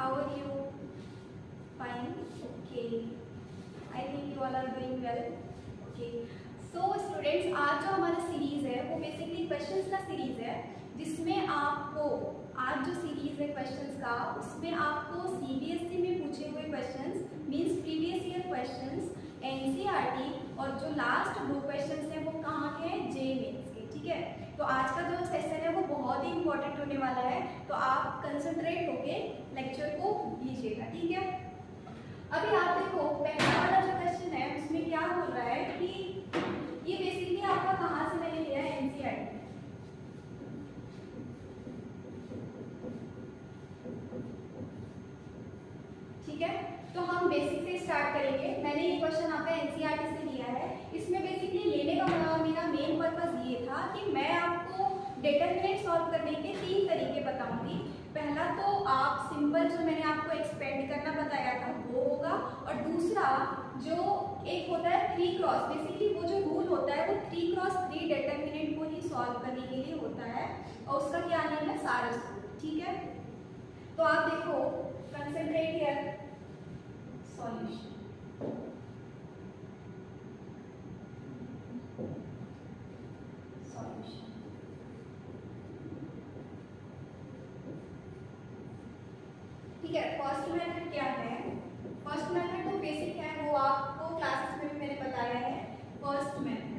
how are you? Fine. Okay. I think you all are doing well. Okay. So students, आज जो हमारा series है वो basically questions का सीरीज है, जिसमें आपको आज जो सीरीज है क्वेश्चंस का, उसमें आपको सीबीएसई में पूछे हुए questions means previous year questions, NCERT और जो लास्ट 2 क्वेश्चंस हैं वो कहाँ के हैं, जे मेंस के। ठीक है, तो आज का जो सेशन है वो बहुत ही इंपॉर्टेंट होने वाला है, तो आप कंसंट्रेट होके लेक्चर को लीजिएगा। ठीक है, अभी आप देखो पहला वाला जो क्वेश्चन है उसमें क्या बोल रहा है कि ये बेसिकली आपका कहाँ से मैंने लिया है, एनसीईआरटी। ठीक है, तो हम बेसिक से स्टार्ट करेंगे। मैंने ये क्वेश्चन आपका एनसीईआरटी से लिया है। इसमें बेसिकली लेने का मेरा मेन पर्पस ये था कि मैं आपको डिटरमिनेंट सॉल्व करने के 3 तरीके बताऊंगी। पहला तो आप सिंपल जो मैंने आपको एक्सपेंड करना बताया था वो होगा, और दूसरा जो एक होता है 3 क्रॉस, बेसिकली वो जो रूल होता है वो 3 क्रॉस 3 डिटरमिनेंट को ही सॉल्व करने के लिए होता है, और उसका क्या नेम है, सारस रूल। ठीक है, तो आप देखो कंसंट्रेट हियर, सॉल्यूशन। ठीक है, फर्स्ट मेथड क्या है, फर्स्ट मेथड तो बेसिक है, वो आपको क्लासेस में भी मैंने बताया है। फर्स्ट मेथड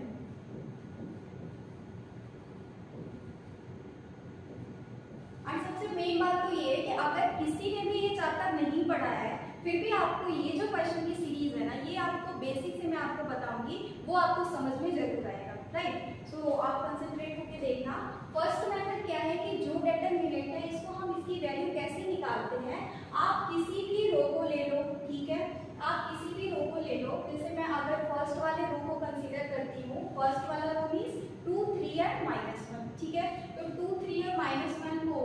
और सबसे मेन बात तो ये है कि अगर किसी ने भी ये चैप्टर नहीं पढ़ा है फिर भी आपको ये जो क्वेश्चन की सीरीज है ना, ये आपको बेसिक से मैं आपको बताऊंगी, वो आपको समझ में जरूर आएगा। राइट, सो आप कंसंट्रेट होकर देखना। फर्स्ट मेथड क्या है कि जो डिटरमिनेंट है इसको हम इसकी वैल्यू कैसे निकालते हैं, आप किसी भी रो को ले लो। ठीक है, आप किसी भी रो को ले लो, जैसे मैं अगर फर्स्ट वाले रो को कंसीडर करती हूँ, फर्स्ट वाला रो मींस 2, 3 और -1। ठीक है, तो 2, 3 और -1 को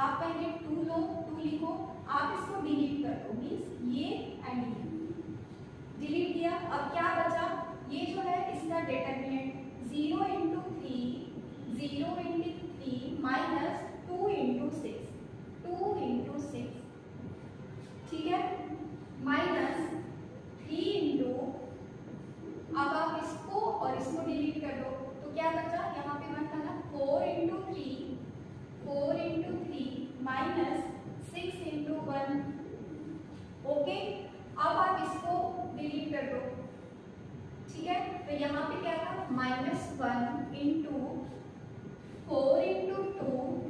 आप पहले 2 लो, 2 लिखो, आप इसको डिलीट कर दो, मींस ये एंड ये डिलीट किया। अब क्या बचा, ये जो है इसका डिटरमिनेंट 0 × 3, 0 × 3 माइनस 2 × 6, 2 × 6। ठीक है, माइनस 3 × अब आप इसको और इसको डिलीट कर दो, तो क्या बचा, यहाँ पे मन था ना 4 × 3, 4 × 3 माइनस 6 × 1। ओके, अब आप इसको डिलीट कर दो। ठीक है, तो यहाँ पे क्या था, -1 × 4 × 2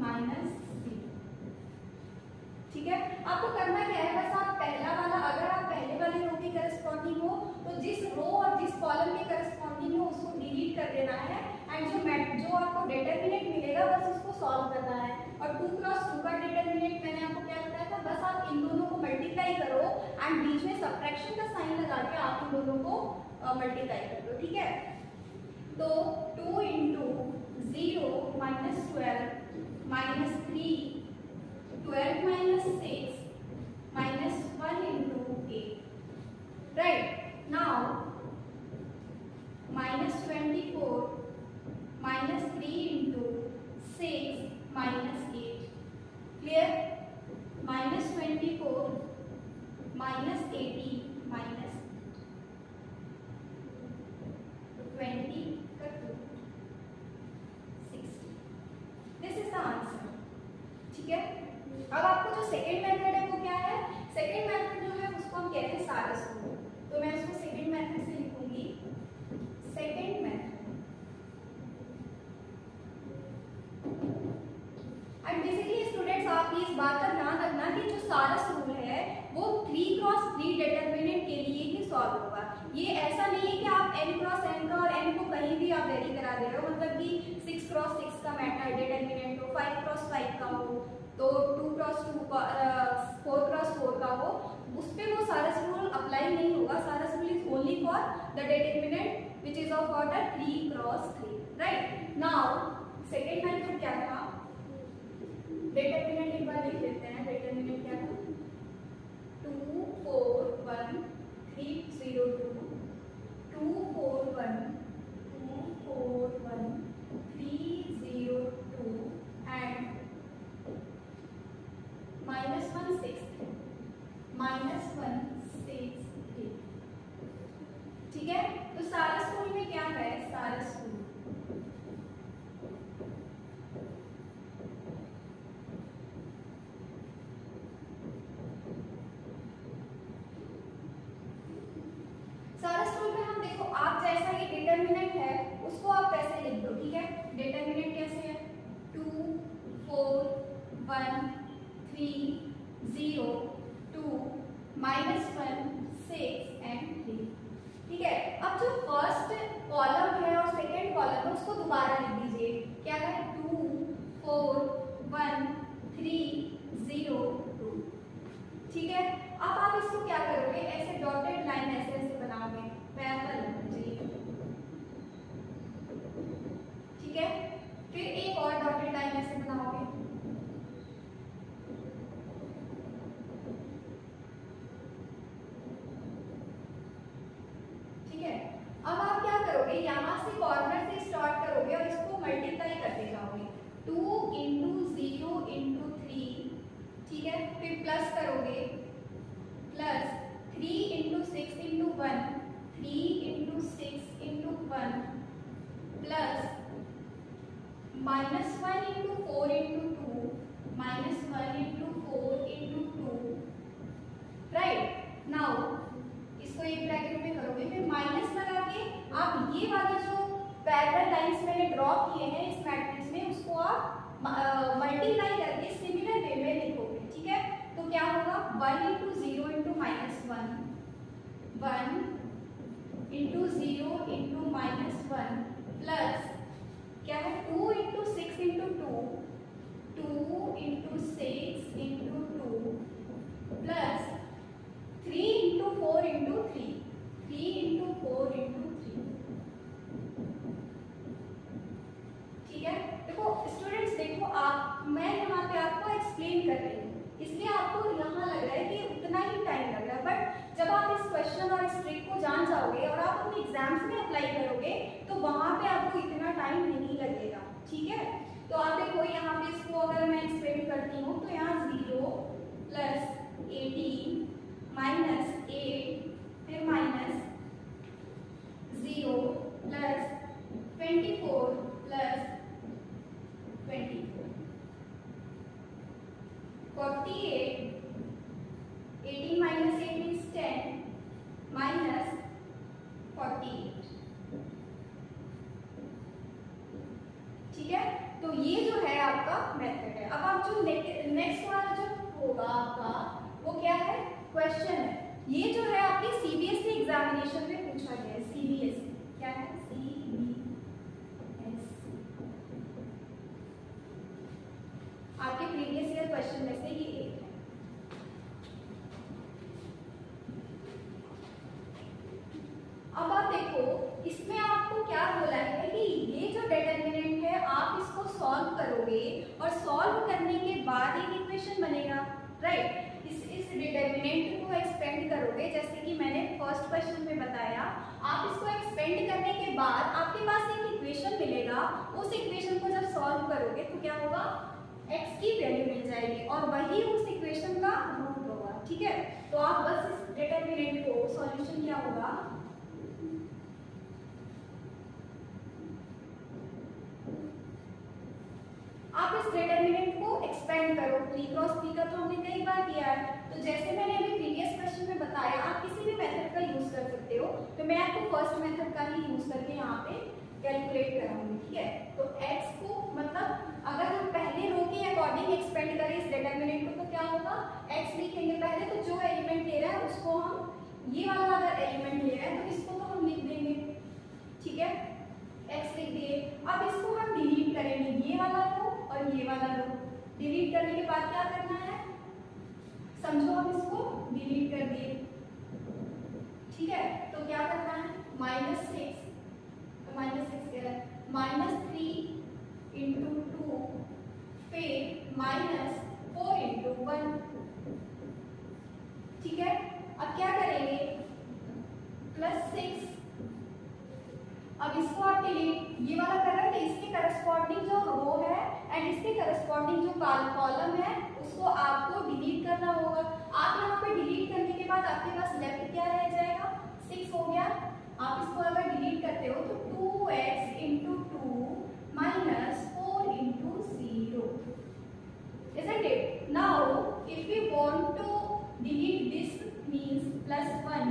-3। ठीक है, आपको करना क्या है, बस आप पहला वाला, अगर आप पहले वाले रो के करस्पॉन्डिंग हो तो जिस रो और जिस कॉलम के करस्पॉन्डिंग हो उसको डिलीट कर देना है, एंड जो आपको डिटरमिनेंट मिलेगा बस उसको सॉल्व करना है। और 2 × 2 का डिटरमिनेंट मैंने आपको क्या बताया था, बस आप इन दोनों को मल्टीप्लाई करो एंड बीच में सबट्रैक्शन का साइन लगा के आप इन दोनों को मल्टीप्लाई कर दो। ठीक है, तो 2 × 0 -12 -3 12 - 6 -1 × 8। Right, now -24 -3 × 6 -8। Clear? -24 -80 -20 का 2 60। This is the answer। ठीक है, अब आपको जो सेकेंड मेथड है वो क्या है, सेकेंड मेथड जो है उसको हम कहते हैं सारस रूल। तो मैं उसको सेकेंड मेथड से लिखूंगी, second method. And basically students आप इस बात का ध्यान रखना कि जो सारस रूल है वो 3 × 3 डिटरमिनेंट के लिए ही सॉल्व होगा। ये ऐसा नहीं है कि आप n × n का और n को कहीं भी आप वेरी करा दे रहे हो, मतलब कि 6 × 6 का मैटर डिटरमिनेंट हो, 5 × 5 का हो, तो 2 × 2 का 4 × 4 का हो, उस पे वो सारस रूल अप्लाई नहीं होगा। सारस rule is only for the determinant which is of order 3 × 3। Right, now second method क्या था, डिटरमिनेंट एक बार लिख लेते हैं। डिटरमिनेंट क्या था, 2 4 1 3 0 2, 2 4 1 2 4 1 3 0 2 and -1 6 -163। ठीक है, तो सारा स्कूल में क्या है, सारा स्कूल में हम देखो आप जैसा ये डिटरमिनेंट है उसको आप वैसे लिख दो। ठीक है, डिटरमिनेंट कैसे है, 2 4 1 3 0 2 -1 6 and 3। ठीक है, अब जो फर्स्ट कॉलम है और सेकेंड कॉलम है उसको दोबारा लिख दीजिए। क्या है, 2 4 1 3 0 2। ठीक है, अब आप इसको क्या करोगे, ऐसे डॉटेड लाइन ऐसे ऐसे बनाओगे, पैरेलल होना चाहिए। ठीक है, फिर एक और डॉटेड लाइन ऐसे बनाओगे। ठीक है, अब आप क्या करोगे, यहाँ से कॉर्नर से स्टार्ट करोगे और इसको मल्टीप्लाई करते जाओगे, 2 × 0 × 3। ठीक है, फिर प्लस करोगे, प्लस 3 × 6 × 1 3 × 6 × 1 प्लस -1 × 4 × 2 -1 × 4 × 2। राइट, नाउ इसको एक ब्रैकेट में करोगे, फिर माइनस लगा के आप ये वाले जो पैरेलल लाइंस मैंने ड्रॉ किए हैं इस मैट्रिक्स में उसको आप मल्टीप्लाई करके सिमिलर वे में लिखोगे। ठीक है, तो क्या होगा, 1 × 0 × -1 1 × 0 × -1 प्लस क्या है, 2 × 6 × 2 2 × 6 × 2 प्लस 3 × 4 × 3 3 × 4 × 3। ठीक है, देखो स्टूडेंट्स, देखो आप, मैं यहाँ पे आपको एक्सप्लेन कर रही हूँ इसलिए आपको यहाँ लग रहा है कि उतना ही टाइम लग रहा है, बट जब आप इस क्वेश्चन और इस ट्रिक को जान जाओगे और आप अपने एग्जाम्स में अप्लाई करोगे तो वहाँ पे आपको इतना टाइम नहीं लगेगा। ठीक है, तो आप देखो यहाँ पे इसको अगर मैं एक्सप्लेन करती हूँ तो यहाँ 0 + 18 -8 फिर -0 + 24 + 24 48 18 - 8 is 10 -48। ठीक है, तो ये जो है आपका मेथड है। अब आप जो नेक्स्ट वाला जो होगा आपका वो क्या है, क्वेश्चन है। ये जो है आपके सीबीएसई एग्जामिनेशन में पूछा गया है। सीबीएसई क्या है, सीबीएसई आपके प्रीवियस ईयर क्वेश्चन में से ये एक है। अब आप देखो इसमें आपको क्या बोला है कि ये जो डिटरमिनेंट है आप इसको सॉल्व करोगे और सॉल्व करने के बाद एक इक्वेशन बनेगा। राइट, इस डिटरमिनेंट को एक्सपेंड करोगे, जैसे कि मैंने फर्स्ट क्वेश्चन में बताया, आप इसको एक्सपेंड करने के बाद आपके पास एक इक्वेशन मिलेगा। उस इक्वेशन को जब सॉल्व करोगे तो क्या होगा, x की वैल्यू मिल जाएगी और वही उस इक्वेशन का रूट होगा। ठीक है, तो आप बस इस डिटरमिनेंट को, सॉल्यूशन क्या होगा, आप इस डिटरमिनेंट को एक्सपेंड करो। 3 × 3 का तो हमने कई बार किया है, तो जैसे मैंने अभी प्रीवियस क्वेश्चन में बताया आप किसी भी मेथड का यूज कर सकते हो, तो मैं आपको फर्स्ट मेथड का ही यूज करके यहाँ पे कैलकुलेट कराऊंगी। ठीक है, तो x को मतलब अगर हम पहले रो के अकॉर्डिंग एक्सपेंड करें इस डिटरमिनेंट को तो क्या होगा, x लिखेंगे पहले, तो जो एलिमेंट ले रहा है उसको हम, ये वाला अगर एलिमेंट ले रहा है तो इसको तो हम लिख देंगे। ठीक है, x लिख दिए। अब इसको हम डिलीट करेंगे, ये वाला रो और ये वाला रो। डिलीट करने के बाद क्या करना है, समझो हम इसको डिलीट कर दिए। ठीक है, तो क्या करना है, -6 कह रहा है, -3 × 2 फिर आपके पास लेफ्ट क्या रह जाएगा, 6 हो गया। आप इसको अगर डिलीट करते हो तो 2x into 2 minus 4 into 0, isn't it? Now if we want to delete this means +1,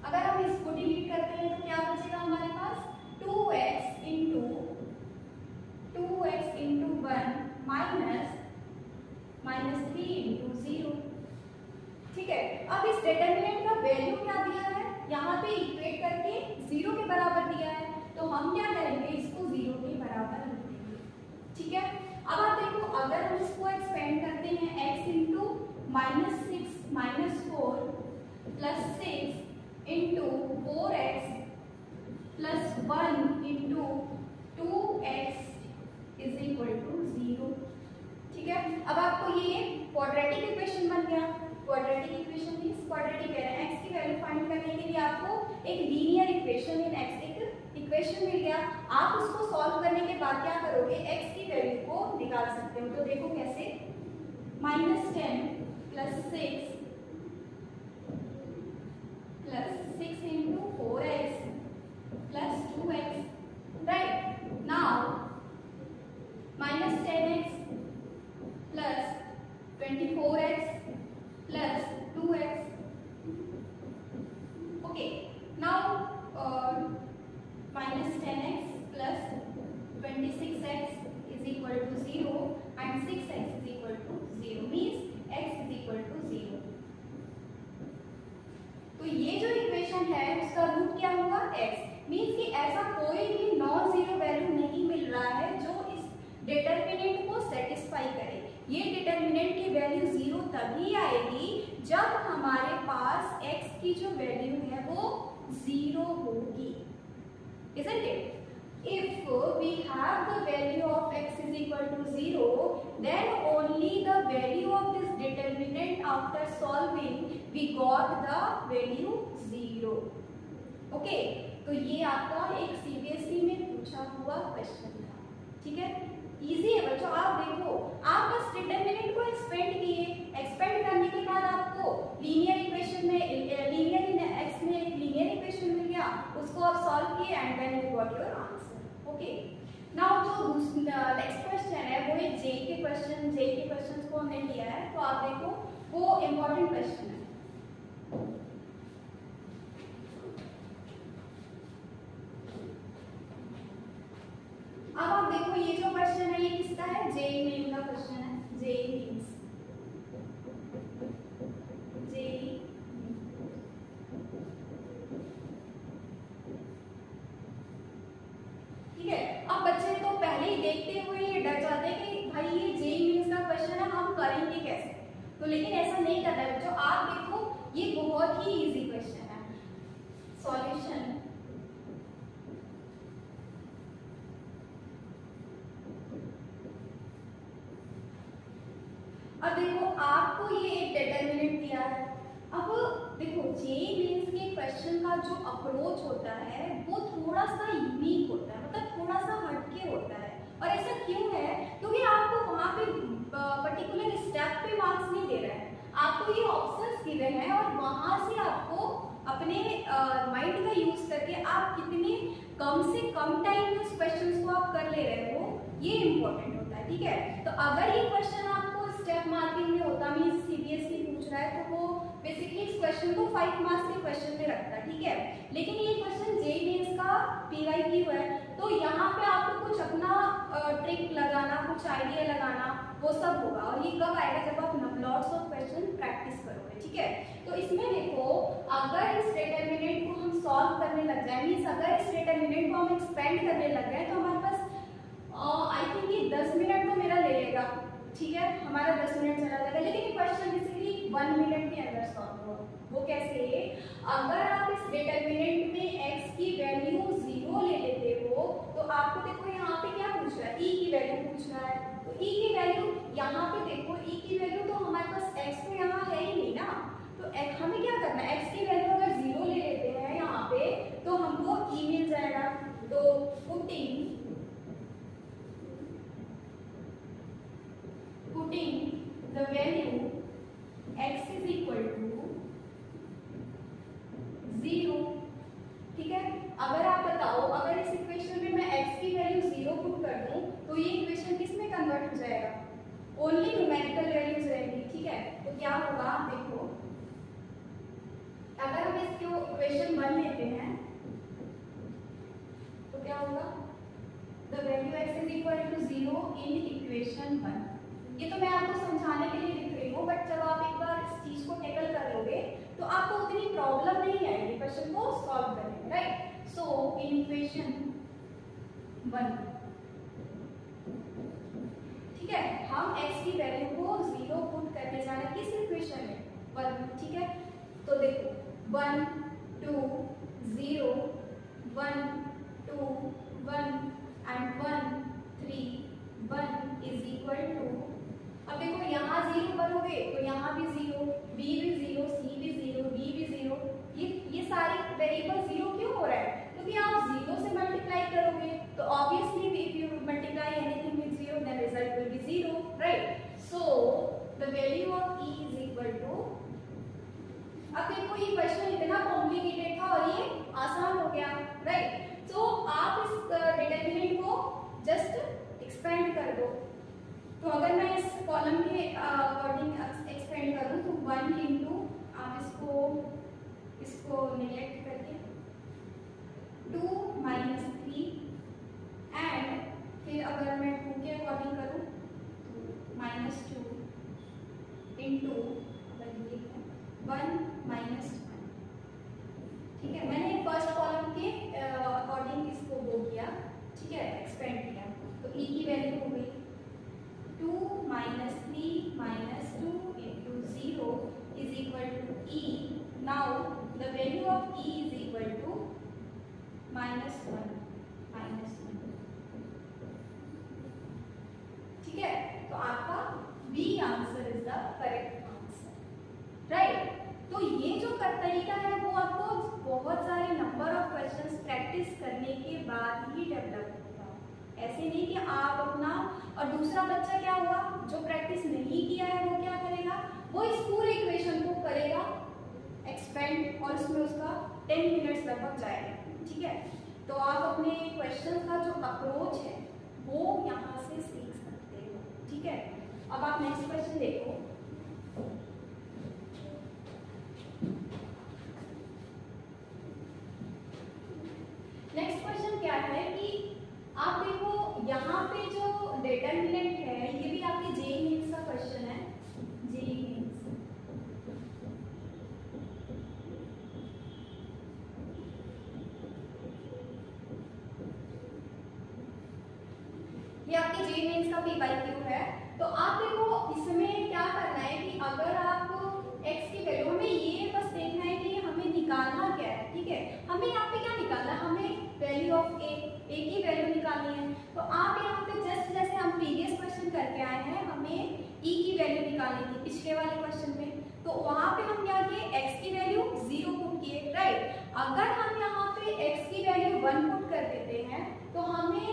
अगर हम इसको डिलीट करते हैं तो क्या बचेगा हमारे पास, 2x इंटू 1 माइनस 3 इंटू 0। ठीक है, अब इस डिटरमिनेंट का वैल्यू क्या दिया है, यहाँ पे इक्वेट करके 0 के बराबर दिया है, तो हम क्या करेंगे, इसको 0 के बराबर लिख देंगे। ठीक है, अब आप देखो अगर हम इसको एक्सपेंड करते हैं x into -6 minus 4 plus 6 into 4x plus 1 into 2x is equal to 0। ठीक है, अब आपको ये क्वाड्रेटिक इक्वेशन बन गया। क्वाड्रेटिक इक्वेशन मींस क्वाड्रेटिक है, x की वैल्यू फाइंड करने के लिए आपको एक लीनियर इक्वेशन इन x एक इक्वेशन मिल गया। आप उसको सॉल्व करने के बाद क्या करोगे, x की वैल्यू को निकाल सकते हो। तो देखो कैसे, -10 plus 6 into 4x plus 2x, right. Now -10x plus 24x plus 2x, okay. Now -10x plus 26x is equal to 0 and 6x is equal to 0 means x is equal to 0। तो ये जो इक्वेशन है उसका root क्या हुआ, x, means कि ऐसा कोई भी नॉन जीरो वैल्यू नहीं मिल रहा है जो इस डिटरमिनेंट को सेटिस्फाई करे। ये डिटरमिनेंट की वैल्यू 0 तभी आएगी जब हमारे पास x की जो वैल्यू है वो 0 होगी, isn't it? If we have the value of x is equal to 0, then only the value of this determinant after solving we got the value 0. Okay? तो ये आपका एक CBSE में पूछा हुआ क्वेश्चन था। ठीक है, इजी है बच्चों। आप देखो, आप बस डिटरमिनेंट को एक्सपेंड किए, एक्सपेंड करने के बाद आपको लीनियर इक्वेशन में लीनियर इन x में एक लीनियर इक्वेशन मिल गया, उसको आप सॉल्व किए and then you got your answer. Okay, now जो नेक्स्ट क्वेश्चन है वो एक जे के क्वेश्चंस को हमने लिया है, तो आप देखो वो इम्पोर्टेंट क्वेश्चन है। अब आप देखो ये जो क्वेश्चन है ये किसका है, जेईई मेन का क्वेश्चन है। जेईई मेंस, जेईई ठीक है। अब बच्चे तो पहले ही देखते हुए ये डर जाते हैं कि भाई ये जेईई मेंस का क्वेश्चन है, हम करेंगे कैसे। तो लेकिन ऐसा नहीं करना है बच्चों। आप देखो ये बहुत ही इजी क्वेश्चन है। सॉल्यूशन, अब देखो आपको ये एक डिटरमिनेंट दिया है। अब देखो जेईई मेंस के क्वेश्चन का जो अप्रोच होता है वो थोड़ा सा यूनिक होता है, मतलब थोड़ा सा हटके होता है। और ऐसा क्यों है, क्योंकि आपको वहाँ पे पर्टिकुलर स्टेप पे मार्क्स नहीं दे रहे हैं, आपको ये ऑप्शंस गिवन है और वहाँ से आपको अपने माइंड का यूज करके आप कितने कम से कम टाइम में उस क्वेश्चन को आप कर ले रहे हो, ये इंपॉर्टेंट होता है। ठीक है, तो अगर ये क्वेश्चन आपको स्टेप मार्किंग में होता, मींस सीबीएसई पूछ रहा है, तो वो बेसिकली इस क्वेश्चन को 5 मार्क्स के क्वेश्चन में रखता है। ठीक है, लेकिन ये क्वेश्चन जेईई मेंस का पीवाईक्यू है, तो यहाँ पे आपको कुछ अपना ट्रिक लगाना, कुछ आइडिया लगाना, वो सब होगा। और ये कब आएगा, जब आप लॉट्स ऑफ क्वेश्चन प्रैक्टिस करोगे। ठीक है, तो इसमें देखो अगर इस डिटरमिनेंट को हम सॉल्व करने लग जाए, मींस अगर इस डिटरमिनेंट को हम एक्सपेंड करने लग गए, तो हमारे पास आई थिंक ये 10 मिनट तो मेरा ले लेगा। ठीक है, हमारा 10 मिनट चला जाएगा, लेकिन ये क्वेश्चन बेसिकली 1 मिनट के अंदर सॉल्व होगा। वो कैसे, अगर आप इस डिटरमिनेंट में x की वैल्यू 0 ले लेते हो, तो आपको देखो यहाँ पे क्या पूछ रहा है, e की वैल्यू पूछ रहा है। तो e की वैल्यू यहाँ पे देखो, e की वैल्यू तो हमारे पास x तो यहाँ है ही नहीं ना, तो हमें क्या करना है, x की वैल्यू अगर 0 ले लेते हैं यहाँ पे, तो हमको e मिल जाएगा। तो putting the value x is equal to equation 1। ये तो मैं आपको समझाने के लिए लिख रही हूँ, बट जब आप एक बार इस चीज को टैकल कर लोगे तो आपको उतनी प्रॉब्लम नहीं आएगी क्वेश्चन को सॉल्व करने में, राइट। सो इन इक्वेशन 1, ठीक है, हम x की वैल्यू को 0 पुट करने जा रहे हैं किस इक्वेशन में, 1, ठीक है। तो देखो 1 2 0 1 2 1 एंड 1 3 1 इज इक्वल टू, अब देखो यहाँ 0 भरोगे तो यहाँ भी 0, b भी 0, c भी 0, d भी 0, ये सारे वेरिएबल 0 क्यों हो रहा है, क्योंकि आप 0 से मल्टीप्लाई करोगे तो obviously if you multiply anything with 0 then result will be 0, right. So the value of e is equal to, अब देखो ये क्वेश्चन इतना कॉम्प्लिकेटेड था और ये आसान हो गया, राइट। तो आप इस डिटरमिनेंट को जस्ट एक्सपेंड कर दो। तो अगर मैं इस कॉलम के अकॉर्डिंग एक्सपेंड करूं तो 1 इंटू, आप इसको नेग्लेक्ट करके 2 माइनस 3 एंड फिर अगर मैं 2 के अकॉर्डिंग करूं तो -2 इंटू 1 माइनस 1, ठीक है। मैंने फर्स्ट कॉलम के अकॉर्डिंग इसको वो किया, ठीक है, एक्सपेंड किया। तो e की वैल्यू हो गई 2 minus 3 minus 2 into 0 is equal to e। Now the value of e is equal to -1, ठीक है। तो आपका B answer is the correct answer, right. तो ये जो तरीका है वो आपको बहुत सारे नंबर ऑफ क्वेश्चंस प्रैक्टिस करने के बाद ही डेवलप होगा। ऐसे नहीं कि आप अपना, और दूसरा बच्चा क्या हुआ जो प्रैक्टिस नहीं किया है वो क्या करेगा, वो इस पूरे इक्वेशन को करेगा एक्सपेंड और उसमें उसका 10 मिनट्स लगभग जाएगा, ठीक है। तो आप अपने क्वेश्चन का जो अप्रोच है वो यहाँ से सीख सकते हो, ठीक है। अब आप नेक्स्ट क्वेश्चन देखो। नेक्स्ट क्वेश्चन क्या है कि आप देखो यहाँ पे जो डिटरमिनेंट है ये भी आपके जेईई मेंस का क्वेश्चन है, जेईई मेंस। ये आपके जेईई मेंस का पीवाईक्यू है। तो आप देखो इसमें क्या करना है कि अगर आप x की वैल्यू, हमें ये बस देखना है कि हमें निकालना क्या है, ठीक है। हमें यहाँ पे क्या निकालना है, हमें वैल्यू ऑफ a की वैल्यू निकालनी है। तो आप यहाँ पे जस्ट जैसे हम प्रीवियस क्वेश्चन करके आए हैं, हमें e की वैल्यू निकालनी थी पिछले वाले क्वेश्चन में, तो वहां पे हम क्या किए, x की वैल्यू 0 पुट किए, राइट। अगर हम यहाँ पे x की वैल्यू 1 पुट कर देते हैं तो हमें